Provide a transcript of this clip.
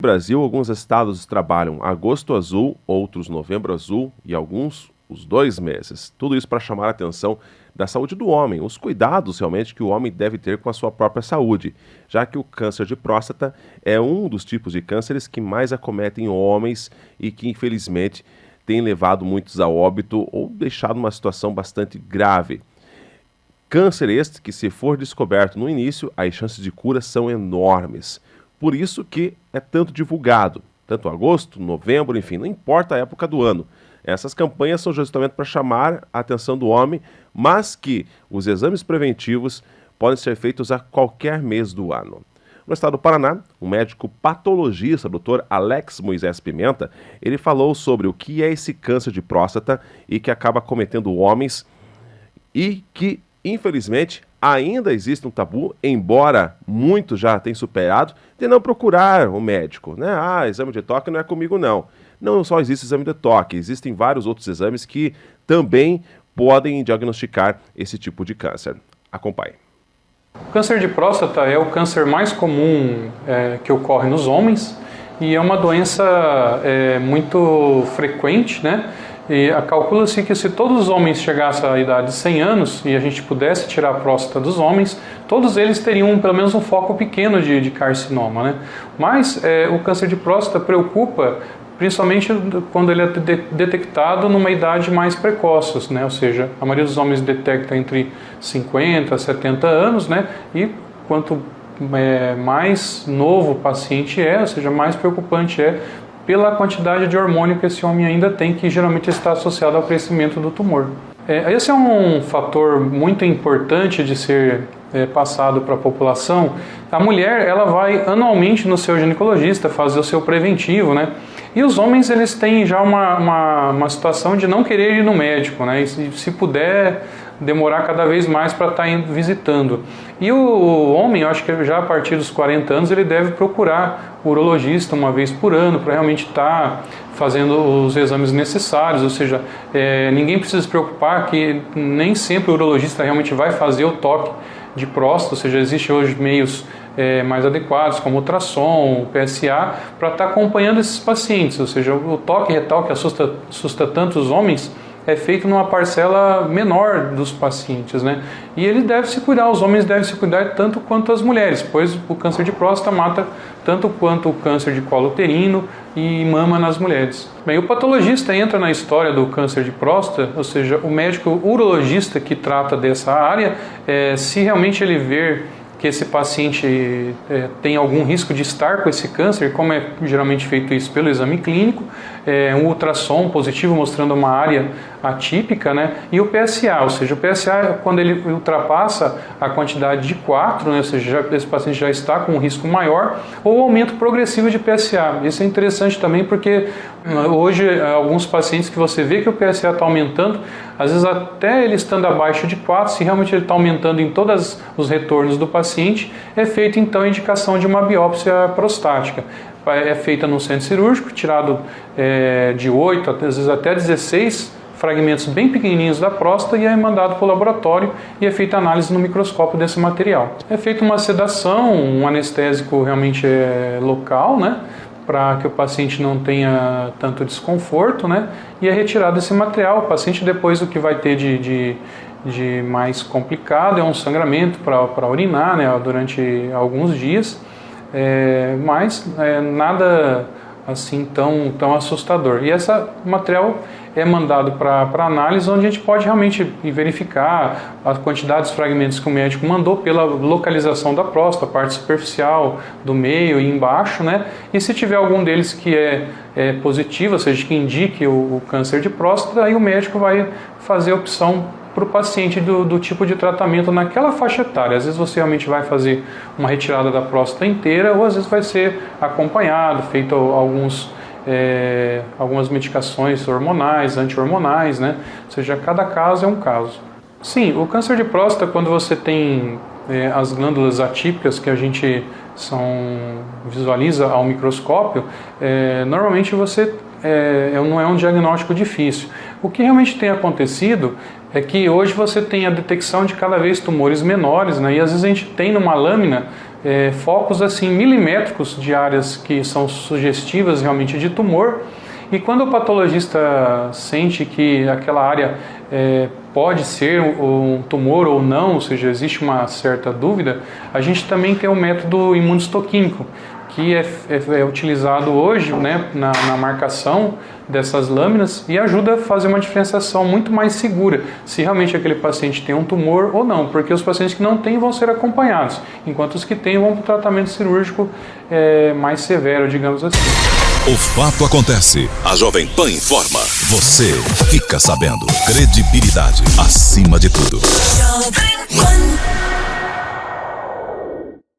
No Brasil, alguns estados trabalham agosto azul, outros novembro azul e alguns os 2 meses. Tudo isso para chamar a atenção da saúde do homem, os cuidados realmente que o homem deve ter com a sua própria saúde, já que o câncer de próstata é um dos tipos de cânceres que mais acometem homens e que, infelizmente, tem levado muitos a óbito ou deixado uma situação bastante grave. Câncer este que, se for descoberto no início, as chances de cura são enormes. Por isso que é tanto divulgado, tanto agosto, novembro, enfim, não importa a época do ano. Essas campanhas são justamente para chamar a atenção do homem, mas que os exames preventivos podem ser feitos a qualquer mês do ano. No estado do Paraná, o médico patologista, Dr. Alex Moisés Pimenta, ele falou sobre o que é esse câncer de próstata e que acaba cometendo homens e que, infelizmente, ainda existe um tabu, embora muitos já tenham superado, de não procurar o médico, né? Exame de toque não é comigo não. Não só existe exame de toque, existem vários outros exames que também podem diagnosticar esse tipo de câncer. Acompanhe. O câncer de próstata é o câncer mais comum que ocorre nos homens e é uma doença muito frequente, né? E calcula-se que se todos os homens chegassem à idade de 100 anos e a gente pudesse tirar a próstata dos homens, todos eles teriam pelo menos um foco pequeno de carcinoma, né? Mas o câncer de próstata preocupa principalmente quando ele é detectado numa idade mais precoce, né? Ou seja, a maioria dos homens detecta entre 50 a 70 anos, né? E quanto mais novo o paciente ou seja, mais preocupante pela quantidade de hormônio que esse homem ainda tem, que geralmente está associado ao crescimento do tumor. Esse é um fator muito importante de ser passado para a população. A mulher, ela vai anualmente no seu ginecologista fazer o seu preventivo, né? E os homens, eles têm já uma situação de não querer ir no médico, né? E se puder, demorar cada vez mais para estar visitando. E o homem, eu acho que já a partir dos 40 anos, ele deve procurar o urologista uma vez por ano para realmente estar fazendo os exames necessários, ou seja, ninguém precisa se preocupar que nem sempre o urologista realmente vai fazer o toque de próstata, ou seja, existem hoje meios mais adequados, como ultrassom, PSA, para estar acompanhando esses pacientes, ou seja, o toque retal que assusta tantos homens é feito numa parcela menor dos pacientes, né? E ele deve se cuidar, os homens devem se cuidar tanto quanto as mulheres, pois o câncer de próstata mata tanto quanto o câncer de colo uterino e mama nas mulheres. Bem, o patologista entra na história do câncer de próstata, ou seja, o médico urologista que trata dessa área, se realmente ele ver que esse paciente tem algum risco de estar com esse câncer, como é geralmente feito isso pelo exame clínico, um ultrassom positivo mostrando uma área atípica, né? E o PSA, ou seja, o PSA, quando ele ultrapassa a quantidade de 4, né? Ou seja, esse paciente já está com um risco maior, ou aumento progressivo de PSA. Isso é interessante também porque hoje alguns pacientes que você vê que o PSA está aumentando, às vezes até ele estando abaixo de 4, se realmente ele está aumentando em todos os retornos do paciente, é feita então a indicação de uma biópsia prostática. É feita no centro cirúrgico, tirado de 8, às vezes até 16 fragmentos bem pequenininhos da próstata e é mandado para o laboratório e é feita análise no microscópio desse material. É feita uma sedação, um anestésico realmente local, né? Para que o paciente não tenha tanto desconforto, né? E é retirado esse material. O paciente depois o que vai ter de mais complicado é um sangramento para urinar, né? Durante alguns dias, mas nada assim tão assustador. E esse material é mandado para análise, onde a gente pode realmente verificar a quantidade dos fragmentos que o médico mandou pela localização da próstata, a parte superficial, do meio e embaixo, né? E se tiver algum deles que é positivo, ou seja, que indique o câncer de próstata, aí o médico vai fazer a opção para o paciente do tipo de tratamento naquela faixa etária. Às vezes você realmente vai fazer uma retirada da próstata inteira, ou às vezes vai ser acompanhado, feito algumas medicações hormonais, anti-hormonais, né? Ou seja, cada caso é um caso. Sim, o câncer de próstata, quando você tem as glândulas atípicas que a gente visualiza ao microscópio, normalmente você não é um diagnóstico difícil. O que realmente tem acontecido é que hoje você tem a detecção de cada vez tumores menores, né? E às vezes a gente tem numa lâmina focos assim milimétricos de áreas que são sugestivas realmente de tumor. E quando o patologista sente que aquela área pode ser um tumor ou não, ou seja, existe uma certa dúvida, a gente também tem o método imunistoquímico, que é utilizado hoje, né, na marcação dessas lâminas e ajuda a fazer uma diferenciação muito mais segura se realmente aquele paciente tem um tumor ou não, porque os pacientes que não têm vão ser acompanhados, enquanto os que têm vão para o tratamento cirúrgico mais severo, digamos assim. O fato acontece. A Jovem Pan informa. Você fica sabendo. Credibilidade acima de tudo.